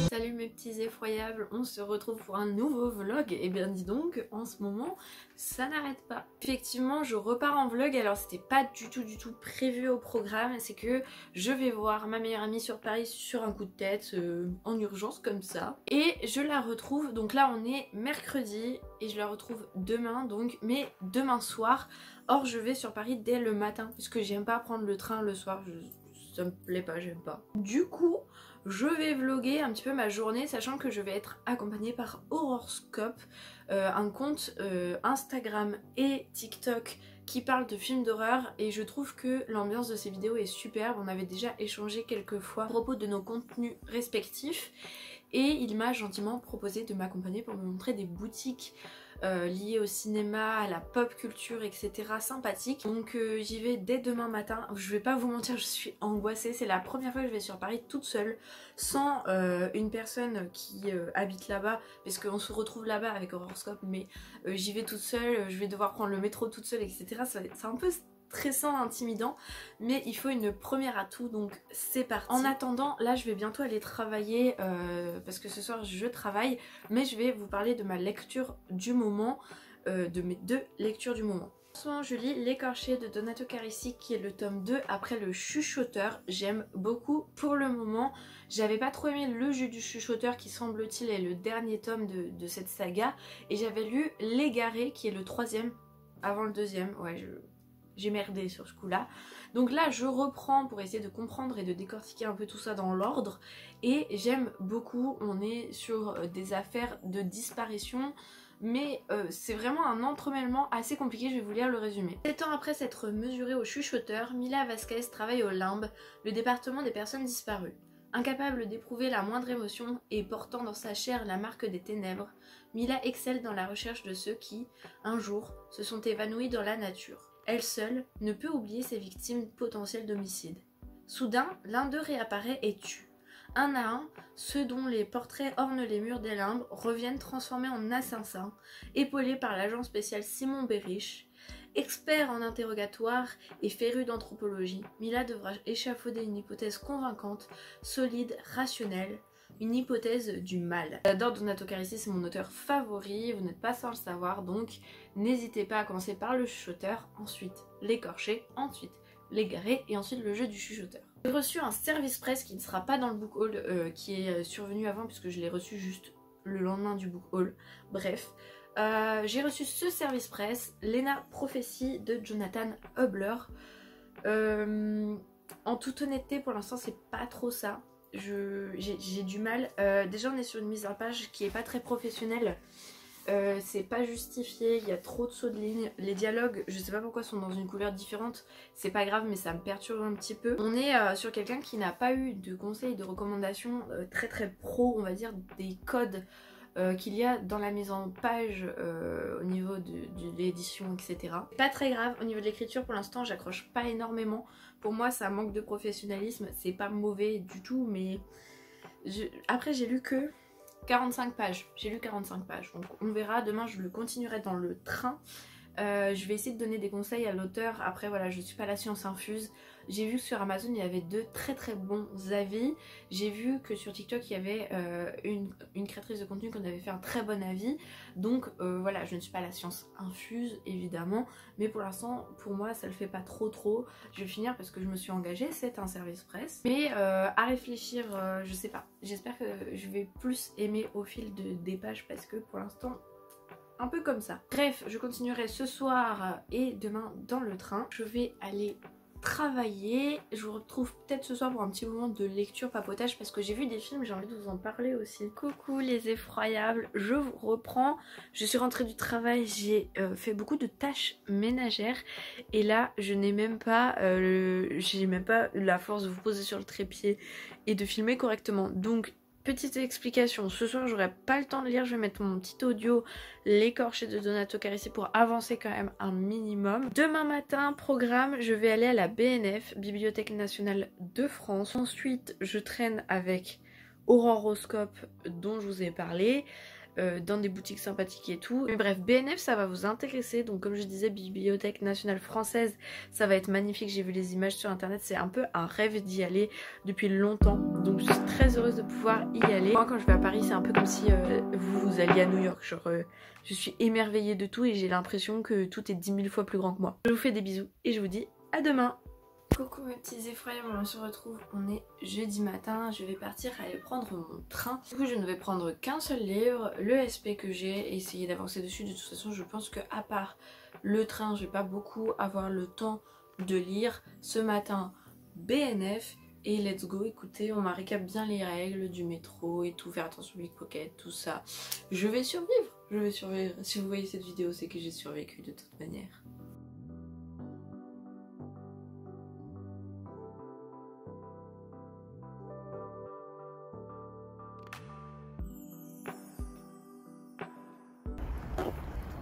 Salut mes petits effroyables, on se retrouve pour un nouveau vlog. Et bien dis donc, en ce moment, ça n'arrête pas. Effectivement, je repars en vlog, alors c'était pas du tout prévu au programme. C'est que je vais voir ma meilleure amie sur Paris sur un coup de tête, en urgence comme ça. Et je la retrouve, donc là on est mercredi, et je la retrouve demain donc, mais demain soir. Or je vais sur Paris dès le matin, parce que j'aime pas prendre le train le soir, ça me plaît pas, j'aime pas. Du coup, je vais vlogger un petit peu ma journée, sachant que je vais être accompagnée par Horrorscope, un compte Instagram et TikTok qui parle de films d'horreur, et je trouve que l'ambiance de ces vidéos est superbe. On avait déjà échangé quelques fois à propos de nos contenus respectifs et il m'a gentiment proposé de m'accompagner pour me montrer des boutiques liées au cinéma, à la pop culture, etc. sympathiques. Donc j'y vais dès demain matin. Je vais pas vous mentir, je suis angoissée. C'est la première fois que je vais sur Paris toute seule, sans une personne qui habite là-bas, parce qu'on se retrouve là-bas avec Horrorscope, mais j'y vais toute seule, je vais devoir prendre le métro toute seule, etc. C'est un peu stressant, intimidant, mais il faut une première atout, donc c'est parti. En attendant, là je vais bientôt aller travailler parce que ce soir je travaille, mais je vais vous parler de ma lecture du moment, de mes 2 lectures du moment. En ce moment je lis L'écorché de Donato Carisi, qui est le tome 2 après Le Chuchoteur. J'aime beaucoup pour le moment. J'avais pas trop aimé Le Jeu du Chuchoteur, qui semble-t-il est le dernier tome de cette saga, et j'avais lu L'Égaré, qui est le 3e avant le 2e. Ouais, j'ai merdé sur ce coup là. Donc là je reprends pour essayer de comprendre et de décortiquer un peu tout ça dans l'ordre, et j'aime beaucoup. On est sur des affaires de disparition, mais c'est vraiment un entremêlement assez compliqué. Je vais vous lire le résumé. 7 ans après s'être mesurée au chuchoteur, Mila Vasquez travaille au LIMB, le département des personnes disparues. Incapable d'éprouver la moindre émotion et portant dans sa chair la marque des ténèbres, Mila excelle dans la recherche de ceux qui, un jour, se sont évanouis dans la nature. Elle seule ne peut oublier ses victimes potentielles d'homicide. Soudain, l'un d'eux réapparaît et tue. Un à un, ceux dont les portraits ornent les murs des limbes reviennent transformés en assassins, épaulés par l'agent spécial Simon Berich. Expert en interrogatoire et féru d'anthropologie, Mila devra échafauder une hypothèse convaincante, solide, rationnelle, une hypothèse du mal. J'adore Donato Carisi, c'est mon auteur favori, vous n'êtes pas sans le savoir, donc n'hésitez pas à commencer par Le Chuchoteur, ensuite L'écorché, ensuite L'Égaré et ensuite Le Jeu du Chuchoteur. J'ai reçu un service presse qui ne sera pas dans le book haul, qui est survenu avant, puisque je l'ai reçu juste le lendemain du book haul. Bref, j'ai reçu ce service presse, Lena Prophétie de Jonathan Hubler. En toute honnêteté, pour l'instant c'est pas trop ça. J'ai du mal. Déjà on est sur une mise en page qui est pas très professionnelle. C'est pas justifié, il y a trop de sauts de ligne. Les dialogues, je sais pas pourquoi, sont dans une couleur différente. C'est pas grave, mais ça me perturbe un petit peu. On est sur quelqu'un qui n'a pas eu de conseils, de recommandations très pro, on va dire, des codes qu'il y a dans la mise en page au niveau de l'édition, etc. Pas très grave. Au niveau de l'écriture, pour l'instant j'accroche pas énormément. Pour moi ça manque de professionnalisme, c'est pas mauvais du tout, mais après j'ai lu que 45 pages, j'ai lu 45 pages, donc on verra. Demain je le continuerai dans le train. Je vais essayer de donner des conseils à l'auteur. Après voilà, je suis pas la science infuse. J'ai vu que sur Amazon il y avait 2 très bons avis. J'ai vu que sur TikTok il y avait une créatrice de contenu qui en avait fait un très bon avis. Donc voilà, je ne suis pas la science infuse évidemment, mais pour l'instant pour moi ça le fait pas trop. Je vais finir parce que je me suis engagée, c'est un service presse. Mais à réfléchir, je sais pas. J'espère que je vais plus aimer au fil des pages, parce que pour l'instant un peu comme ça. Bref, je continuerai ce soir et demain dans le train. Je vais aller travailler. Je vous retrouve peut-être ce soir pour un petit moment de lecture papotage, parce que j'ai vu des films, j'ai envie de vous en parler aussi. Coucou les effroyables, je vous reprends. Je suis rentrée du travail, j'ai fait beaucoup de tâches ménagères, et là je n'ai même pas j'ai même pas la force de vous poser sur le trépied et de filmer correctement. Donc petite explication, ce soir j'aurai pas le temps de lire, je vais mettre mon petit audio L'écorché de Donato Carisi pour avancer quand même un minimum. Demain matin, programme, je vais aller à la BNF, Bibliothèque Nationale de France. Ensuite, je traîne avec Horrorscope dont je vous ai parlé. dans des boutiques sympathiques et tout. Mais bref, BNF ça va vous intéresser, donc comme je disais, Bibliothèque nationale française, ça va être magnifique, j'ai vu les images sur internet, c'est un peu un rêve d'y aller depuis longtemps, donc je suis très heureuse de pouvoir y aller. Moi quand je vais à Paris c'est un peu comme si vous alliez à New York, genre je suis émerveillée de tout et j'ai l'impression que tout est 10 000 fois plus grand que moi. Je vous fais des bisous et je vous dis à demain. Coucou mes petits effroyables, on se retrouve, on est jeudi matin, je vais partir aller prendre mon train. Du coup je ne vais prendre qu'un seul livre, le SP que j'ai, essayer d'avancer dessus. De toute façon je pense que à part le train, je vais pas beaucoup avoir le temps de lire. Ce matin, BNF et let's go, écoutez, on m'a récap bien les règles du métro et tout, faire attention aux pickpockets, tout ça. Je vais survivre, je vais survivre. Si vous voyez cette vidéo, c'est que j'ai survécu de toute manière.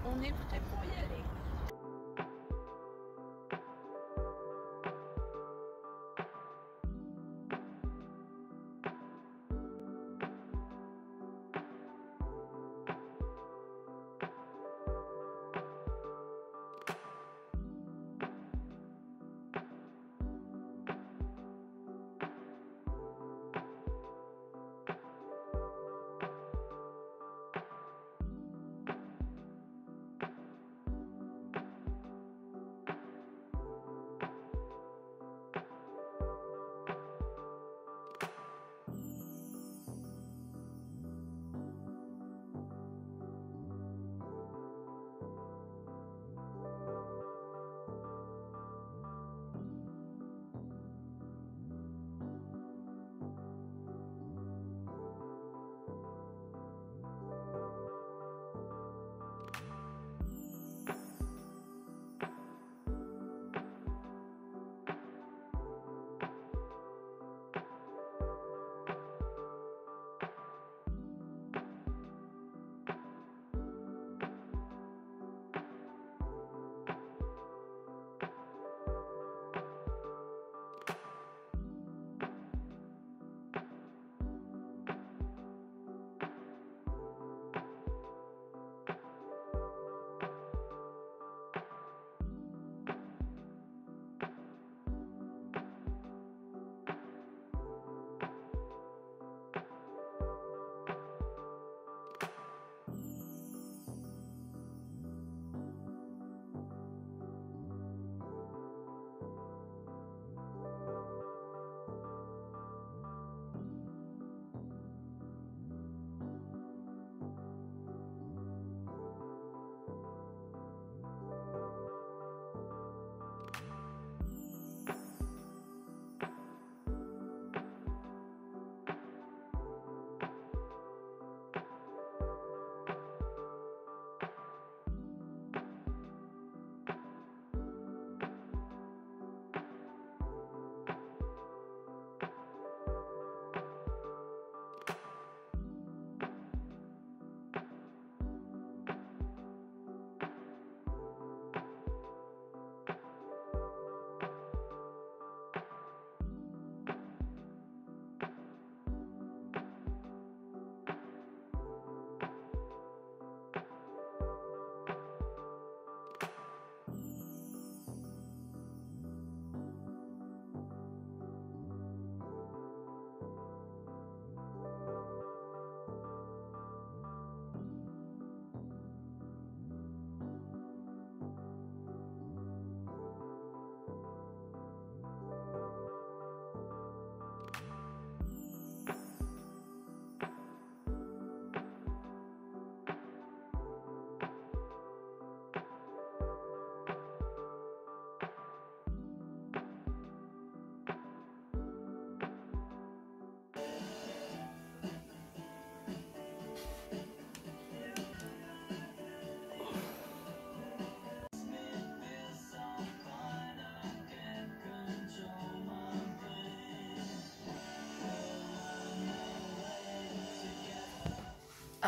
On est prêt pour y aller.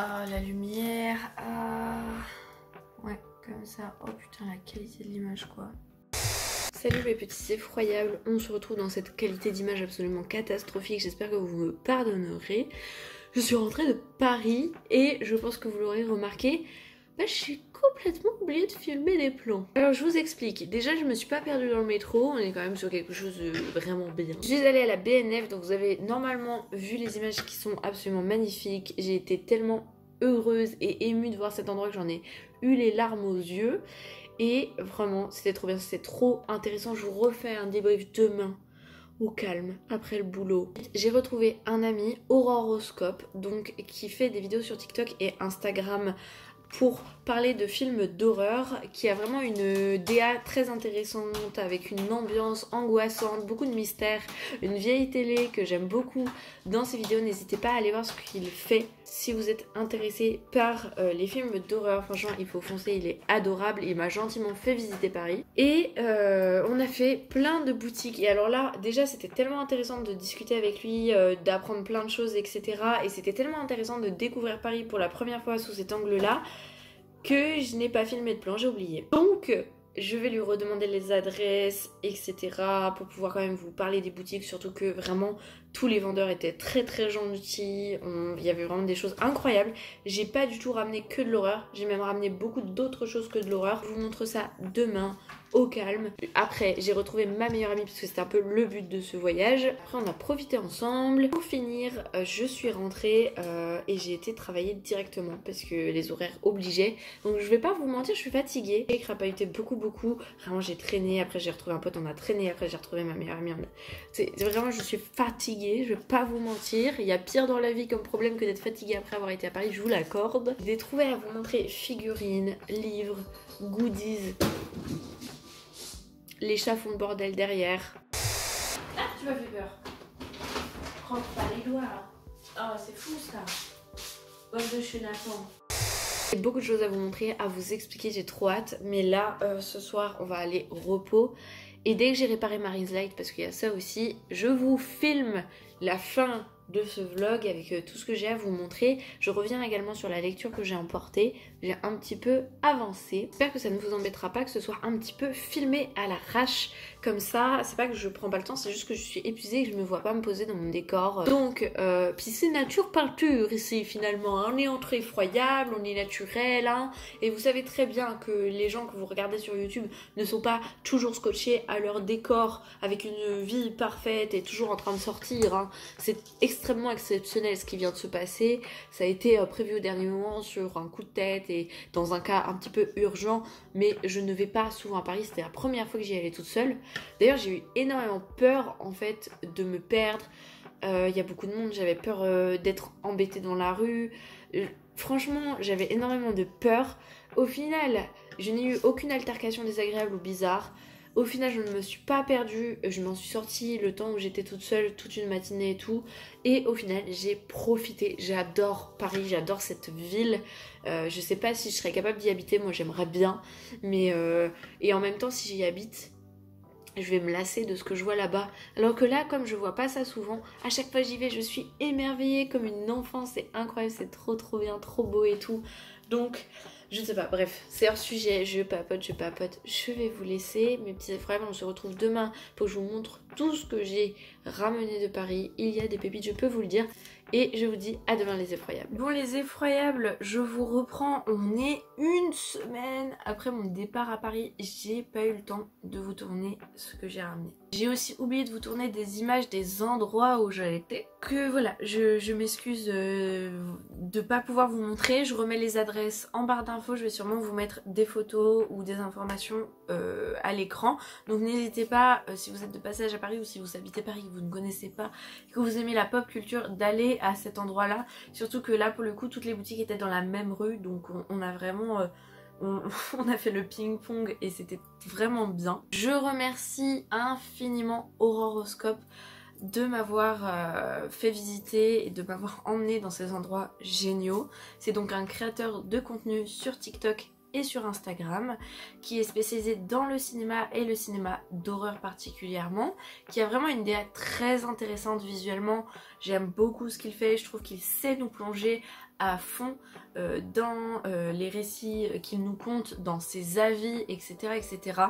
Ah, la lumière, ah... Ouais, comme ça. Oh putain, la qualité de l'image, quoi. Salut mes petits effroyables, on se retrouve dans cette qualité d'image absolument catastrophique, j'espère que vous me pardonnerez. je suis rentrée de Paris et je pense que vous l'aurez remarqué, j'ai complètement oublié de filmer les plans. Alors je vous explique, déjà je me suis pas perdue dans le métro, on est quand même sur quelque chose de vraiment bien. Je suis allée à la BNF, donc vous avez normalement vu les images qui sont absolument magnifiques. J'ai été tellement heureuse et émue de voir cet endroit que j'en ai eu les larmes aux yeux. Et vraiment c'était trop bien, c'était trop intéressant. Je vous refais un débrief demain au calme, après le boulot. J'ai retrouvé un ami, Auroroscope, donc qui fait des vidéos sur TikTok et Instagram pour parler de films d'horreur, qui a vraiment une DA très intéressante, avec une ambiance angoissante, beaucoup de mystères, une vieille télé que j'aime beaucoup dans ses vidéos. N'hésitez pas à aller voir ce qu'il fait si vous êtes intéressé par les films d'horreur. Franchement, il faut foncer, il est adorable, il m'a gentiment fait visiter Paris. Et on a fait plein de boutiques. Et alors là, déjà, c'était tellement intéressant de discuter avec lui, d'apprendre plein de choses, etc. Et c'était tellement intéressant de découvrir Paris pour la première fois sous cet angle-là, que je n'ai pas filmé de plan, j'ai oublié. Donc je vais lui redemander les adresses, etc. pour pouvoir quand même vous parler des boutiques, surtout que vraiment tous les vendeurs étaient très très gentils, il y avait vraiment des choses incroyables. J'ai pas du tout ramené que de l'horreur, j'ai même ramené beaucoup d'autres choses que de l'horreur. Je vous montre ça demain au calme. Après j'ai retrouvé ma meilleure amie parce que c'était un peu le but de ce voyage. Après on a profité ensemble. Pour finir, je suis rentrée et j'ai été travailler directement parce que les horaires obligeaient. Donc je vais pas vous mentir, je suis fatiguée. J'ai crapahuté beaucoup. Vraiment j'ai traîné, après j'ai retrouvé un pote, on a traîné, après j'ai retrouvé ma meilleure amie. C'est vraiment, je suis fatiguée, je vais pas vous mentir. Il y a pire dans la vie comme problème que d'être fatiguée après avoir été à Paris, je vous l'accorde. J'ai trouvé à vous montrer figurines, livres, goodies. Les chats font le bordel derrière. Ah, tu m'as fait peur. Prends pas les doigts là. Oh, c'est fou ça. Bosse de chenapan. J'ai beaucoup de choses à vous montrer, à vous expliquer, j'ai trop hâte. Mais là, ce soir, on va aller repos. Et dès que j'ai réparé ma ring light, parce qu'il y a ça aussi, je vous filme la fin de ce vlog avec tout ce que j'ai à vous montrer. Je reviens également sur la lecture que j'ai emportée. J'ai un petit peu avancé. J'espère que ça ne vous embêtera pas que ce soit un petit peu filmé à l'arrache comme ça. C'est pas que je prends pas le temps, c'est juste que je suis épuisée et que je me vois pas me poser dans mon décor. Donc, puis c'est nature peinture ici finalement. Hein. On est entre effroyable, on est naturel. Hein. Et vous savez très bien que les gens que vous regardez sur YouTube ne sont pas toujours scotchés à leur décor avec une vie parfaite et toujours en train de sortir. Hein. C'est extrêmement exceptionnel ce qui vient de se passer. Ça a été prévu au dernier moment sur un coup de tête et dans un cas un petit peu urgent, mais je ne vais pas souvent à Paris, c'était la première fois que j'y allais toute seule. D'ailleurs j'ai eu énormément peur en fait de me perdre. Il y a beaucoup de monde, j'avais peur d'être embêtée dans la rue. Franchement j'avais énormément de peur. Au final je n'ai eu aucune altercation désagréable ou bizarre. Au final, je ne me suis pas perdue, je m'en suis sortie le temps où j'étais toute seule, toute une matinée et tout. Et au final, j'ai profité. J'adore Paris, j'adore cette ville. Je sais pas si je serais capable d'y habiter, moi j'aimerais bien. Mais et en même temps, si j'y habite, je vais me lasser de ce que je vois là-bas. Alors que là, comme je vois pas ça souvent, à chaque fois que j'y vais, je suis émerveillée comme une enfant. C'est incroyable, c'est trop bien, trop beau et tout. Donc... je ne sais pas, bref, c'est hors sujet, je papote, je vais vous laisser. Mes petits effroyables, on se retrouve demain pour que je vous montre tout ce que j'ai ramené de Paris. Il y a des pépites, je peux vous le dire. Et je vous dis à demain les effroyables. Bon les effroyables, je vous reprends, on est une semaine après mon départ à Paris. J'ai pas eu le temps de vous tourner ce que j'ai ramené. J'ai aussi oublié de vous tourner des images des endroits où j'ai été. Que voilà, je m'excuse de pas pouvoir vous montrer. Je remets les adresses en barre d'infos. Je vais sûrement vous mettre des photos ou des informations à l'écran. Donc n'hésitez pas, si vous êtes de passage à Paris ou si vous habitez Paris, que vous ne connaissez pas, que vous aimez la pop culture, d'aller à cet endroit-là. Surtout que là, pour le coup, toutes les boutiques étaient dans la même rue. Donc on a vraiment... on a fait le ping-pong et c'était vraiment bien. Je remercie infiniment Auroroscope de m'avoir fait visiter et de m'avoir emmené dans ces endroits géniaux. C'est donc un créateur de contenu sur TikTok et sur Instagram qui est spécialisé dans le cinéma et le cinéma d'horreur particulièrement, qui a vraiment une DA très intéressante visuellement. J'aime beaucoup ce qu'il fait, je trouve qu'il sait nous plonger à fond dans les récits qu'il nous conte, dans ses avis, etc., etc.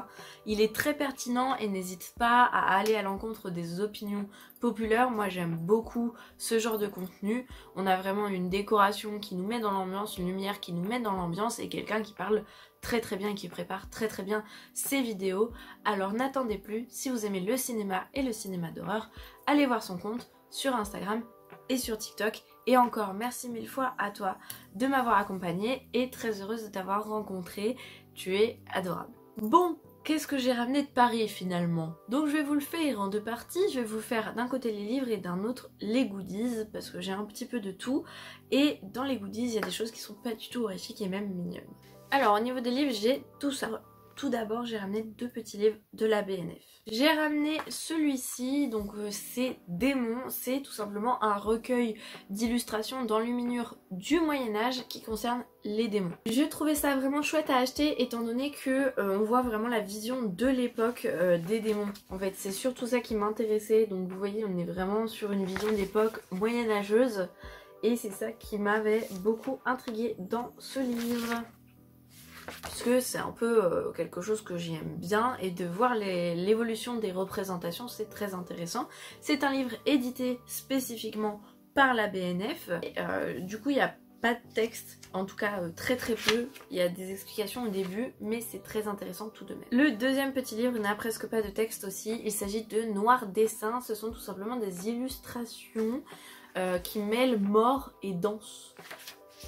Il est très pertinent et n'hésite pas à aller à l'encontre des opinions populaires. Moi j'aime beaucoup ce genre de contenu. On a vraiment une décoration qui nous met dans l'ambiance, une lumière qui nous met dans l'ambiance et quelqu'un qui parle très très bien et qui prépare très très bien ses vidéos. Alors n'attendez plus, si vous aimez le cinéma et le cinéma d'horreur, allez voir son compte sur Instagram et sur TikTok. Et encore merci mille fois à toi de m'avoir accompagnée et très heureuse de t'avoir rencontré. Tu es adorable. Bon, qu'est-ce que j'ai ramené de Paris finalement? Donc je vais vous le faire en deux parties. Je vais vous faire d'un côté les livres et d'un autre les goodies parce que j'ai un petit peu de tout. Et dans les goodies, il y a des choses qui sont pas du tout horrifiques et même mignonnes. Alors au niveau des livres, j'ai tout ça. Tout d'abord, j'ai ramené deux petits livres de la BNF. J'ai ramené celui-ci, donc c'est Démons, c'est tout simplement un recueil d'illustrations d'enluminures du Moyen-Âge qui concerne les démons. Je trouvais ça vraiment chouette à acheter étant donné que on voit vraiment la vision de l'époque des démons. En fait, c'est surtout ça qui m'intéressait, donc vous voyez, on est vraiment sur une vision d'époque moyenâgeuse et c'est ça qui m'avait beaucoup intriguée dans ce livre. Puisque c'est un peu quelque chose que j'aime bien et de voir l'évolution des représentations, c'est très intéressant. C'est un livre édité spécifiquement par la BNF. Et, du coup il n'y a pas de texte, en tout cas très très peu. Il y a des explications au début, mais c'est très intéressant tout de même. Le deuxième petit livre n'a presque pas de texte aussi. Il s'agit de Noir Dessin. Ce sont tout simplement des illustrations qui mêlent mort et danse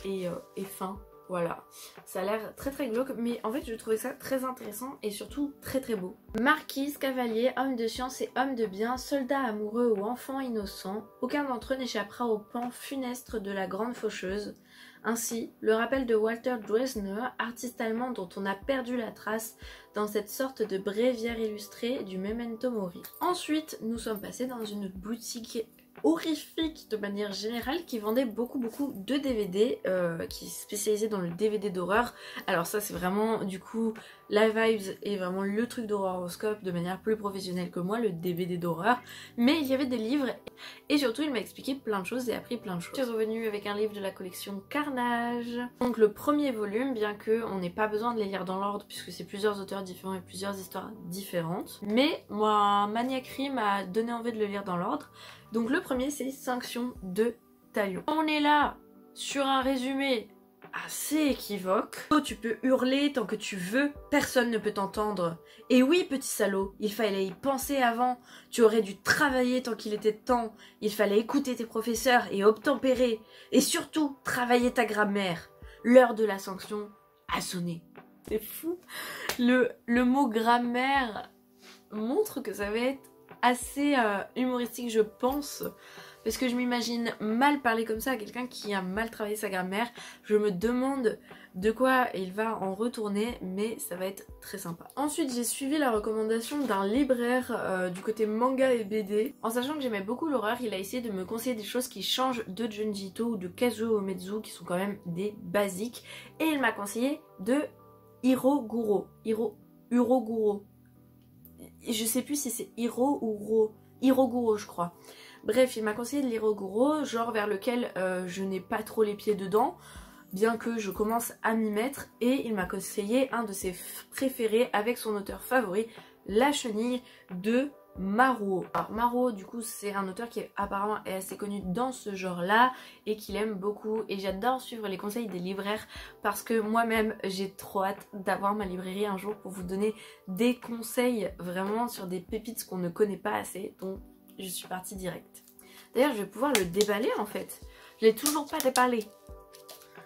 et fin. Voilà, ça a l'air très très glauque, mais en fait je trouvais ça très intéressant et surtout très très beau. Marquise, cavalier, homme de science et homme de bien, soldats amoureux ou enfants innocents, aucun d'entre eux n'échappera au pan funeste de la grande faucheuse. Ainsi, le rappel de Walter Dresner, artiste allemand dont on a perdu la trace dans cette sorte de bréviaire illustrée du Memento Mori. Ensuite, nous sommes passés dans une boutique horrifique de manière générale qui vendait beaucoup de DVD, qui est spécialisé dans le DVD d'horreur. Alors ça c'est vraiment du coup la vibes et vraiment le truc d'horroroscope de manière plus professionnelle que moi, le DVD d'horreur. Mais il y avait des livres et surtout il m'a expliqué plein de choses et appris plein de choses. Je suis revenue avec un livre de la collection Carnage. Donc le premier volume, bien que on n'ait pas besoin de les lire dans l'ordre puisque c'est plusieurs auteurs différents et plusieurs histoires différentes. Mais moi, Maniaquerie m'a donné envie de le lire dans l'ordre. Donc le premier c'est Sanction de Talion. On est là sur un résumé assez équivoque. Oh, tu peux hurler tant que tu veux, personne ne peut t'entendre. Et oui petit salaud, il fallait y penser avant, tu aurais dû travailler tant qu'il était temps, il fallait écouter tes professeurs et obtempérer, et surtout travailler ta grammaire. L'heure de la sanction a sonné. C'est fou. Le mot grammaire montre que ça va être assez humoristique je pense, parce que je m'imagine mal parler comme ça à quelqu'un qui a mal travaillé sa grammaire. Je me demande de quoi il va en retourner, mais ça va être très sympa. Ensuite j'ai suivi la recommandation d'un libraire du côté manga et BD. En sachant que j'aimais beaucoup l'horreur, il a essayé de me conseiller des choses qui changent de Junji Ito ou de Kazuo Umezu qui sont quand même des basiques, et il m'a conseillé de Hiroguro. Hiroguro. Je sais plus si c'est Hiro ou Ro. Hiroguro je crois. Bref, il m'a conseillé de l'Hiroguro, genre vers lequel je n'ai pas trop les pieds dedans, bien que je commence à m'y mettre, et il m'a conseillé un de ses préférés avec son auteur favori, La Chenille de Maruo. Alors Maruo du coup c'est un auteur qui est apparemment assez connu dans ce genre là et qu'il aime beaucoup, et j'adore suivre les conseils des libraires parce que moi-même j'ai trop hâte d'avoir ma librairie un jour pour vous donner des conseils vraiment sur des pépites qu'on ne connaît pas assez, donc je suis partie direct. D'ailleurs je vais pouvoir le déballer en fait, je l'ai toujours pas déballé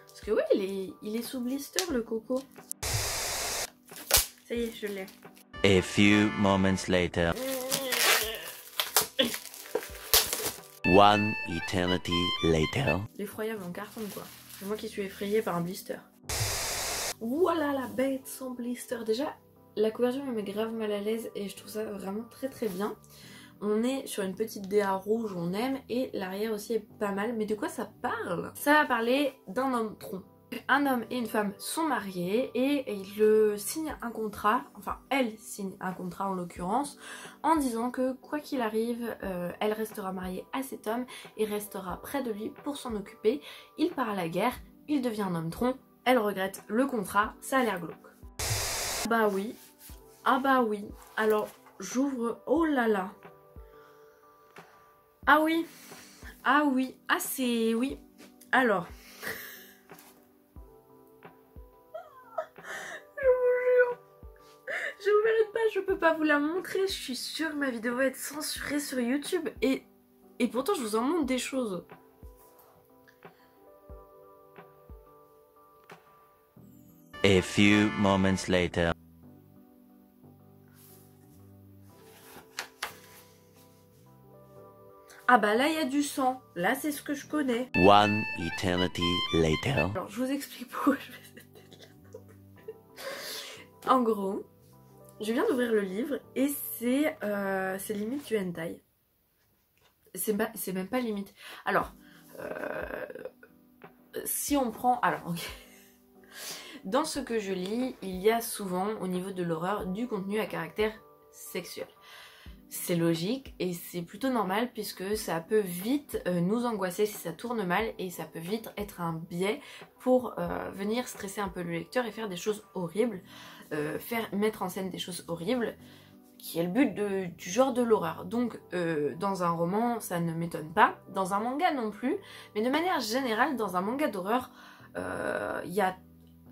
parce que oui il est sous blister le coco. Ça y est, je l'ai. A few moments later. One eternity later. L'effroyable en carton quoi. C'est moi qui suis effrayée par un blister. Voilà la bête sans blister. Déjà la couverture me met grave mal à l'aise et je trouve ça vraiment très très bien. On est sur une petite DA rouge, on aime, et l'arrière aussi est pas mal. Mais de quoi ça parle? Ça va parler d'un homme tronc. Un homme et une femme sont mariés et ils signent un contrat, enfin elle signe un contrat en l'occurrence, en disant que quoi qu'il arrive, elle restera mariée à cet homme et restera près de lui pour s'en occuper. Il part à la guerre, il devient un homme tronc, elle regrette le contrat, ça a l'air glauque. Bah oui, ah bah oui, alors j'ouvre, oh là là. Ah oui, ah oui, ah c'est, oui, alors... Je vous mérite pas, je peux pas vous la montrer, je suis sûre que ma vidéo va être censurée sur YouTube et pourtant je vous en montre des choses. A few moments later. Ah bah là il y a du sang, là c'est ce que je connais. One eternity later. Alors je vous explique pourquoi je fais cette tête là. En gros, je viens d'ouvrir le livre et c'est limite du hentai. C'est même pas limite. Alors, si on prend... Alors, ok. Dans ce que je lis, il y a souvent au niveau de l'horreur du contenu à caractère sexuel. C'est logique et c'est plutôt normal puisque ça peut vite nous angoisser si ça tourne mal et ça peut vite être un biais pour venir stresser un peu le lecteur et faire des choses horribles, mettre en scène des choses horribles, qui est le but du genre de l'horreur. Donc dans un roman ça ne m'étonne pas, dans un manga non plus, mais de manière générale dans un manga d'horreur, il y a,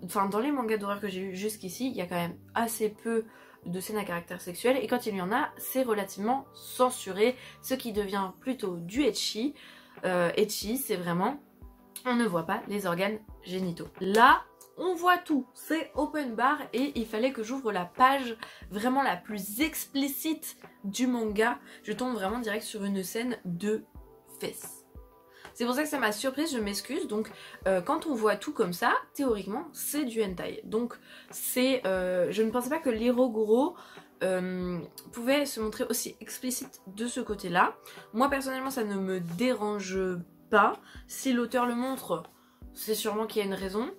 enfin dans les mangas d'horreur que j'ai eu jusqu'ici, il y a quand même assez peu de scènes à caractère sexuel et quand il y en a, c'est relativement censuré, ce qui devient plutôt du ecchi. Ecchi, c'est vraiment, on ne voit pas les organes génitaux. Là, on voit tout, c'est open bar et il fallait que j'ouvre la page vraiment la plus explicite du manga. Je tombe vraiment direct sur une scène de fesses. C'est pour ça que ça m'a surprise, je m'excuse. Donc quand on voit tout comme ça, théoriquement c'est du hentai. Donc c'est, je ne pensais pas que l'Hiroguro pouvait se montrer aussi explicite de ce côté-là. Moi personnellement ça ne me dérange pas. Si l'auteur le montre, c'est sûrement qu'il y a une raison.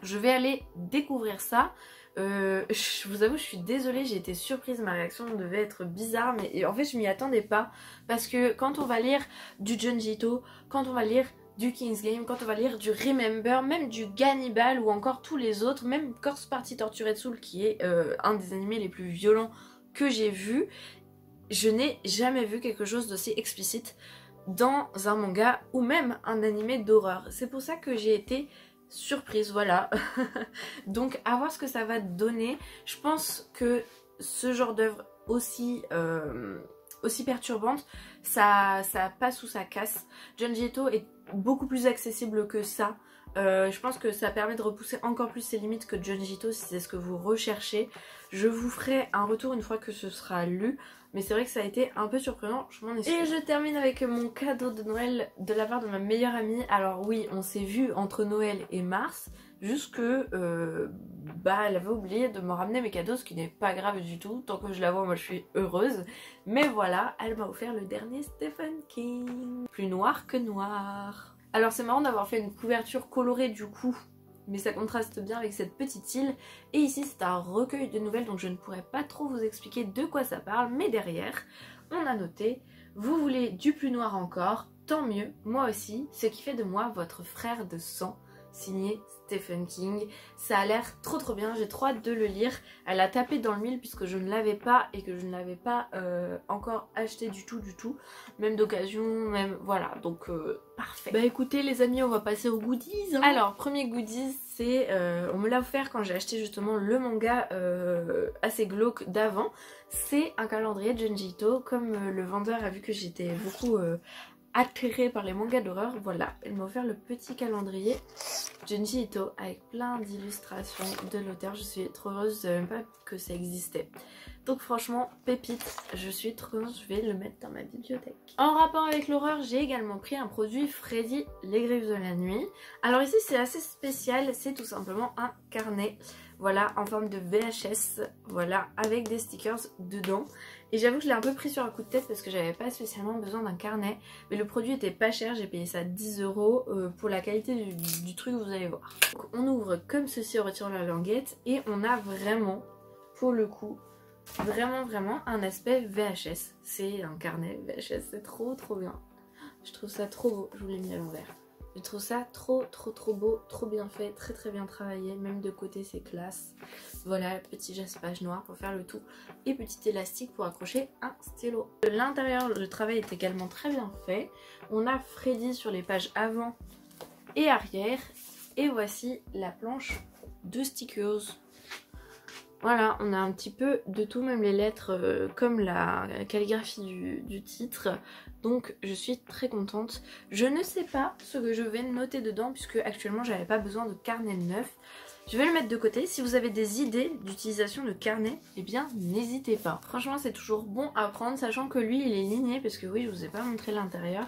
Je vais aller découvrir ça. Je vous avoue, je suis désolée, j'ai été surprise, ma réaction devait être bizarre, mais en fait je m'y attendais pas, parce que quand on va lire du Junji Ito, quand on va lire du King's Game, quand on va lire du Remember, même du Gannibal ou encore tous les autres, même Corpse Party Tortured Soul qui est un des animés les plus violents que j'ai vu, je n'ai jamais vu quelque chose d'aussi explicite dans un manga ou même un animé d'horreur. C'est pour ça que j'ai été surprise, voilà. Donc à voir ce que ça va donner. Je pense que ce genre d'œuvre aussi perturbante, ça passe ou ça casse. Junji Ito est beaucoup plus accessible que ça. Je pense que ça permet de repousser encore plus ses limites que Junji Ito si c'est ce que vous recherchez. Je vous ferai un retour une fois que ce sera lu. Mais c'est vrai que ça a été un peu surprenant, je m'en excuse. Et je termine avec mon cadeau de Noël de la part de ma meilleure amie. Alors oui, on s'est vu entre Noël et mars, juste que elle avait oublié de me ramener mes cadeaux, ce qui n'est pas grave du tout. Tant que je la vois, moi je suis heureuse. Mais voilà, elle m'a offert le dernier Stephen King. Plus noir que noir. Alors c'est marrant d'avoir fait une couverture colorée du coup, mais ça contraste bien avec cette petite île. Et ici c'est un recueil de nouvelles, donc je ne pourrais pas trop vous expliquer de quoi ça parle, mais derrière on a noté: vous voulez du plus noir encore, tant mieux, moi aussi, ce qui fait de moi votre frère de sang, signé Stephen King. Ça a l'air trop bien, j'ai trop hâte de le lire. Elle a tapé dans le mille puisque je ne l'avais pas et que je ne l'avais pas encore acheté du tout, même d'occasion, même voilà, donc parfait. Bah écoutez les amis, on va passer aux goodies hein. Alors premier goodies, c'est on me l'a offert quand j'ai acheté justement le manga assez glauque d'avant. C'est un calendrier de Junji Ito, comme le vendeur a vu que j'étais beaucoup attirée par les mangas d'horreur. Voilà, elle m'a offert le petit calendrier Junji Ito avec plein d'illustrations de l'auteur. Je suis trop heureuse, je savais même pas que ça existait. Donc franchement, pépite, je suis trop heureuse, je vais le mettre dans ma bibliothèque. En rapport avec l'horreur, j'ai également pris un produit Freddy, les griffes de la nuit. Alors ici c'est assez spécial, c'est tout simplement un carnet voilà, en forme de VHS, voilà, avec des stickers dedans. Et j'avoue que je l'ai un peu pris sur un coup de tête parce que j'avais pas spécialement besoin d'un carnet. Mais le produit était pas cher, j'ai payé ça 10 € pour la qualité du truc, vous allez voir. Donc, on ouvre comme ceci en retirant la languette et on a vraiment, pour le coup, vraiment un aspect VHS. C'est un carnet VHS, c'est trop bien. Je trouve ça trop beau, je vous l'ai mis à l'envers. Je trouve ça trop beau, trop bien fait, très bien travaillé, même de côté c'est classe. Voilà, petit jaspage noir pour faire le tout et petit élastique pour accrocher un stylo. De l'intérieur, le travail est également très bien fait. On a Freddy sur les pages avant et arrière et voici la planche de stickers. Voilà, on a un petit peu de tout, même les lettres comme la calligraphie du titre. Donc je suis très contente. Je ne sais pas ce que je vais noter dedans puisque actuellement j'avais pas besoin de carnet neuf. Je vais le mettre de côté. Si vous avez des idées d'utilisation de carnet, eh bien n'hésitez pas. Franchement c'est toujours bon à prendre, sachant que lui il est ligné, parce que oui je vous ai pas montré l'intérieur.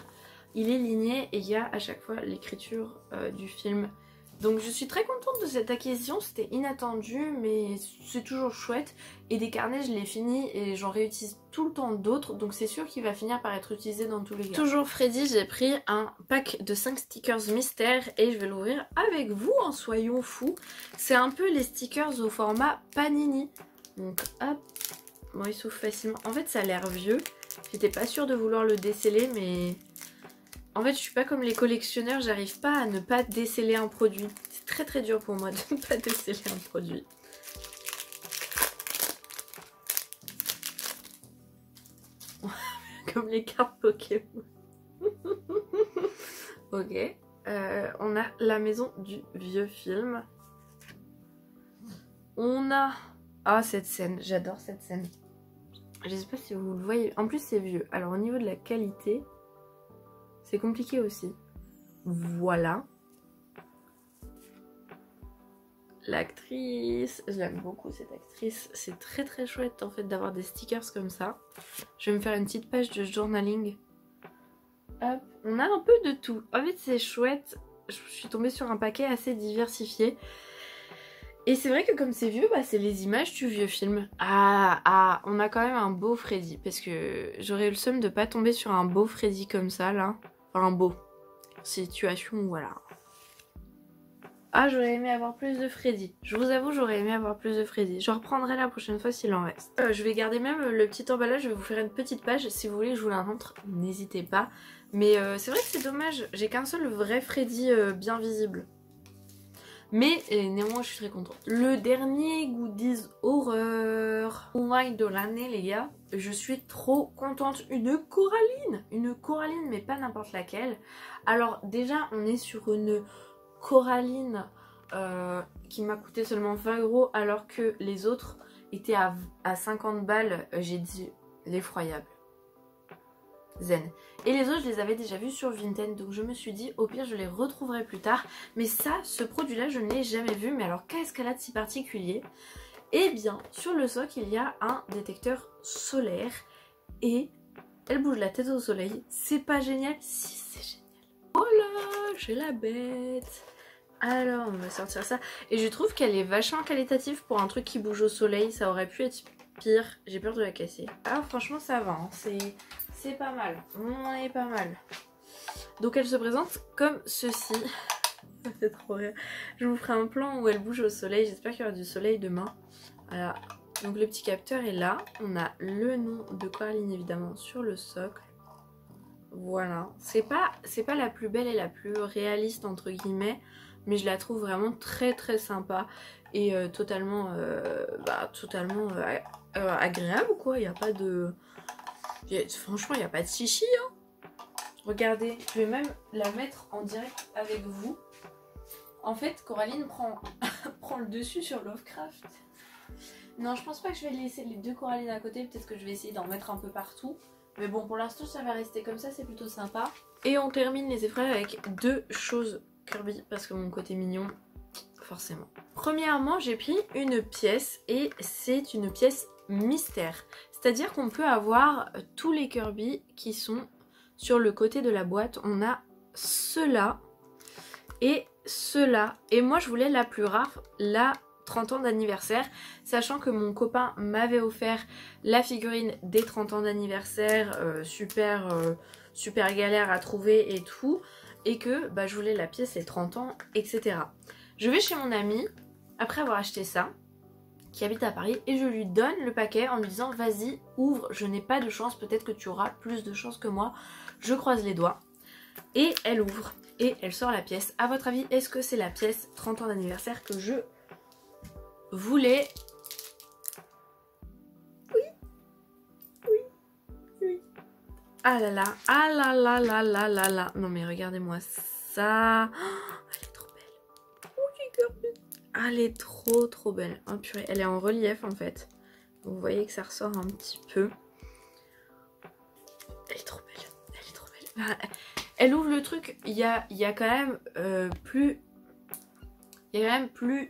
Il est ligné et il y a à chaque fois l'écriture du film. Donc je suis très contente de cette acquisition, c'était inattendu mais c'est toujours chouette. Et des carnets je les finis et j'en réutilise tout le temps d'autres, donc c'est sûr qu'il va finir par être utilisé dans tous les cas. Toujours Freddy, j'ai pris un pack de 5 stickers mystères et je vais l'ouvrir avec vous en soyons fous. C'est un peu les stickers au format Panini. Donc hop, bon il s'ouvre facilement. En fait ça a l'air vieux, j'étais pas sûre de vouloir le déceler mais... En fait je suis pas comme les collectionneurs, j'arrive pas à ne pas déceler un produit. C'est très dur pour moi de ne pas déceler un produit. Comme les cartes Pokémon. Ok. On a la maison du vieux film. On a... Ah cette scène, j'adore cette scène. Je sais pas si vous le voyez. En plus c'est vieux. Alors au niveau de la qualité... C'est compliqué aussi. Voilà. L'actrice, je l'aime beaucoup cette actrice. C'est très chouette en fait d'avoir des stickers comme ça. Je vais me faire une petite page de journaling. Hop, on a un peu de tout. En fait c'est chouette. Je suis tombée sur un paquet assez diversifié. Et c'est vrai que comme c'est vieux, bah, c'est les images du vieux film. Ah, on a quand même un beau Freddy. Parce que j'aurais eu le seum de pas tomber sur un beau Freddy comme ça là. Enfin un beau. Situation, voilà. Ah, j'aurais aimé avoir plus de Freddy. Je vous avoue, j'aurais aimé avoir plus de Freddy. Je reprendrai la prochaine fois s'il en reste. Je vais garder même le petit emballage. Je vais vous faire une petite page. Si vous voulez que je vous la montre, n'hésitez pas. Mais c'est vrai que c'est dommage. J'ai qu'un seul vrai Freddy bien visible. Mais néanmoins, je suis très contente. Le dernier goodies horreur wine de l'année, les gars. Je suis trop contente. Une coralline. Une coralline, mais pas n'importe laquelle. Alors déjà, on est sur une coralline qui m'a coûté seulement 20 € alors que les autres étaient à 50 balles. J'ai dit l'effroyable. Zen. Et les autres je les avais déjà vus sur Vinted, donc je me suis dit au pire je les retrouverai plus tard. Mais ça, ce produit là je ne l'ai jamais vu. Mais alors qu'est-ce qu'elle a de si particulier? Eh bien sur le socle il y a un détecteur solaire et elle bouge la tête au soleil. C'est pas génial? Si, c'est génial. Oh là, j'ai la bête. Alors on va sortir ça. Et je trouve qu'elle est vachement qualitative pour un truc qui bouge au soleil. Ça aurait pu être pire, j'ai peur de la casser. Ah franchement ça va, hein. C'est pas mal, on est pas mal. Donc elle se présente comme ceci. Ça fait trop rire. Je vous ferai un plan où elle bouge au soleil, j'espère qu'il y aura du soleil demain. Voilà, donc le petit capteur est là. On a le nom de Coraline évidemment sur le socle. Voilà, c'est pas la plus belle et la plus réaliste entre guillemets, mais je la trouve vraiment très sympa et totalement agréable quoi. Il n'y a pas de... Franchement, il n'y a pas de chichi, hein. Regardez, je vais même la mettre en direct avec vous. En fait, Coraline prend le dessus sur Lovecraft. Non, je pense pas que je vais laisser les deux Coralines à côté. Peut-être que je vais essayer d'en mettre un peu partout. Mais bon, pour l'instant, ça va rester comme ça. C'est plutôt sympa. Et on termine les effraits avec deux choses Kirby. Parce que mon côté mignon, forcément. Premièrement, j'ai pris une pièce. Et c'est une pièce mystère. C'est-à-dire qu'on peut avoir tous les Kirby qui sont sur le côté de la boîte. On a ceux-là et ceux-là. Et moi je voulais la plus rare, la 30 ans d'anniversaire, sachant que mon copain m'avait offert la figurine des 30 ans d'anniversaire, super galère à trouver et tout, et que bah, je voulais la pièce les 30 ans, etc. Je vais chez mon ami, après avoir acheté ça, qui habite à Paris, et je lui donne le paquet en lui disant vas-y, ouvre, je n'ai pas de chance, peut-être que tu auras plus de chance que moi, je croise les doigts. Et elle ouvre et elle sort la pièce. À votre avis, est-ce que c'est la pièce 30 ans d'anniversaire que je voulais? Oui. Ah là là, ah là là là là là là. Non mais regardez-moi ça. Oh, elle est trop belle. Oh, j'ai Kirby. Ah, elle est trop belle. Oh purée, elle est en relief en fait. Vous voyez que ça ressort un petit peu. Elle est trop belle. Elle est trop belle. Elle ouvre le truc, il y a quand même plus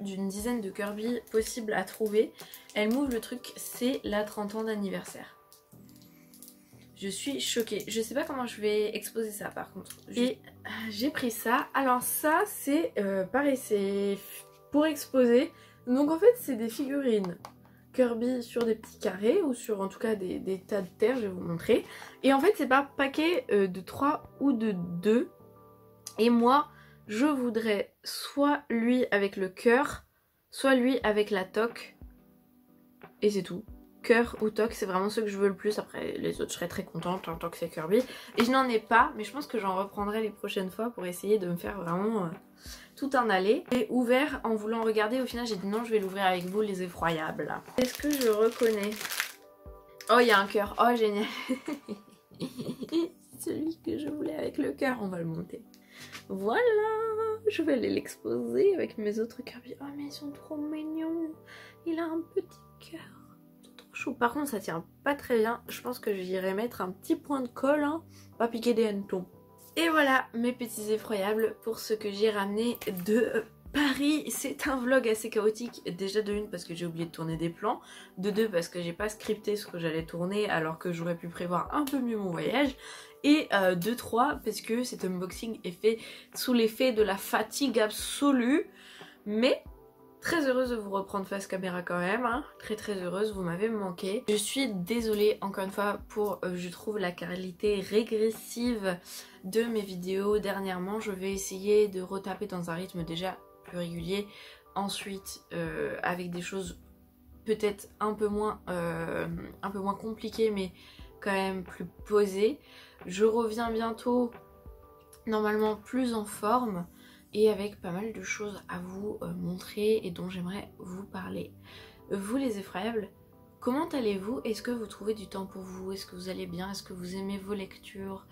d'une dizaine de Kirby possibles à trouver. Elle m'ouvre le truc, c'est la 30 ans d'anniversaire. Je suis choquée. Je sais pas comment je vais exposer ça par contre. Et j'ai pris ça. Alors ça c'est pareil, c'est pour exposer. Donc en fait c'est des figurines Kirby sur des petits carrés ou sur en tout cas des tas de terre, je vais vous montrer. Et en fait c'est par paquet de 3 ou de 2. Et moi je voudrais soit lui avec le cœur, soit lui avec la toque. Et c'est tout. Cœur ou toque, c'est vraiment ceux que je veux le plus. Après les autres je serais très contente en tant que c'est Kirby. Et je n'en ai pas, mais je pense que j'en reprendrai les prochaines fois pour essayer de me faire vraiment tout un aller. J'ai ouvert en voulant regarder, au final j'ai dit non, je vais l'ouvrir avec vous les effroyables. Est-ce que je reconnais? Oh, il y a un cœur, oh génial. Celui que je voulais avec le cœur, on va le monter. Voilà, je vais aller l'exposer avec mes autres Kirby. Oh mais ils sont trop mignons. Il a un petit cœur. Chaud. Par contre ça tient pas très bien, je pense que j'irai mettre un petit point de colle, hein, pas piquer des hannetons. Et voilà mes petits effroyables pour ce que j'ai ramené de Paris. C'est un vlog assez chaotique, déjà de une parce que j'ai oublié de tourner des plans, de deux parce que j'ai pas scripté ce que j'allais tourner alors que j'aurais pu prévoir un peu mieux mon voyage, et de trois parce que cet unboxing est fait sous l'effet de la fatigue absolue, mais très heureuse de vous reprendre face caméra quand même, hein. Très heureuse, vous m'avez manqué. Je suis désolée encore une fois pour, je trouve, la qualité régressive de mes vidéos dernièrement. Je vais essayer de retaper dans un rythme déjà plus régulier. Ensuite, avec des choses peut-être un peu moins compliquées mais quand même plus posées. Je reviens bientôt, normalement plus en forme, et avec pas mal de choses à vous montrer et dont j'aimerais vous parler. Vous les effroyables, comment allez-vous? Est-ce que vous trouvez du temps pour vous? Est-ce que vous allez bien? Est-ce que vous aimez vos lectures?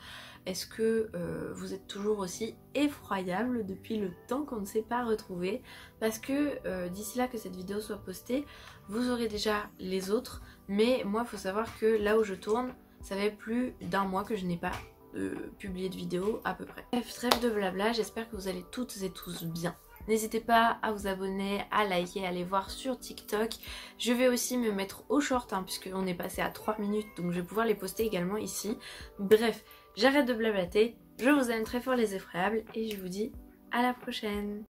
Est-ce que vous êtes toujours aussi effroyable depuis le temps qu'on ne s'est pas retrouvé? Parce que d'ici là que cette vidéo soit postée, vous aurez déjà les autres, mais moi il faut savoir que là où je tourne, ça fait plus d'un mois que je n'ai pas publier de vidéo à peu près. Bref, trêve de blabla, j'espère que vous allez toutes et tous bien. N'hésitez pas à vous abonner, à liker, à aller voir sur TikTok. Je vais aussi me mettre au short, hein, puisqu'on est passé à 3 minutes, donc je vais pouvoir les poster également ici. Bref, j'arrête de blablater, je vous aime très fort les effroyables, et je vous dis à la prochaine.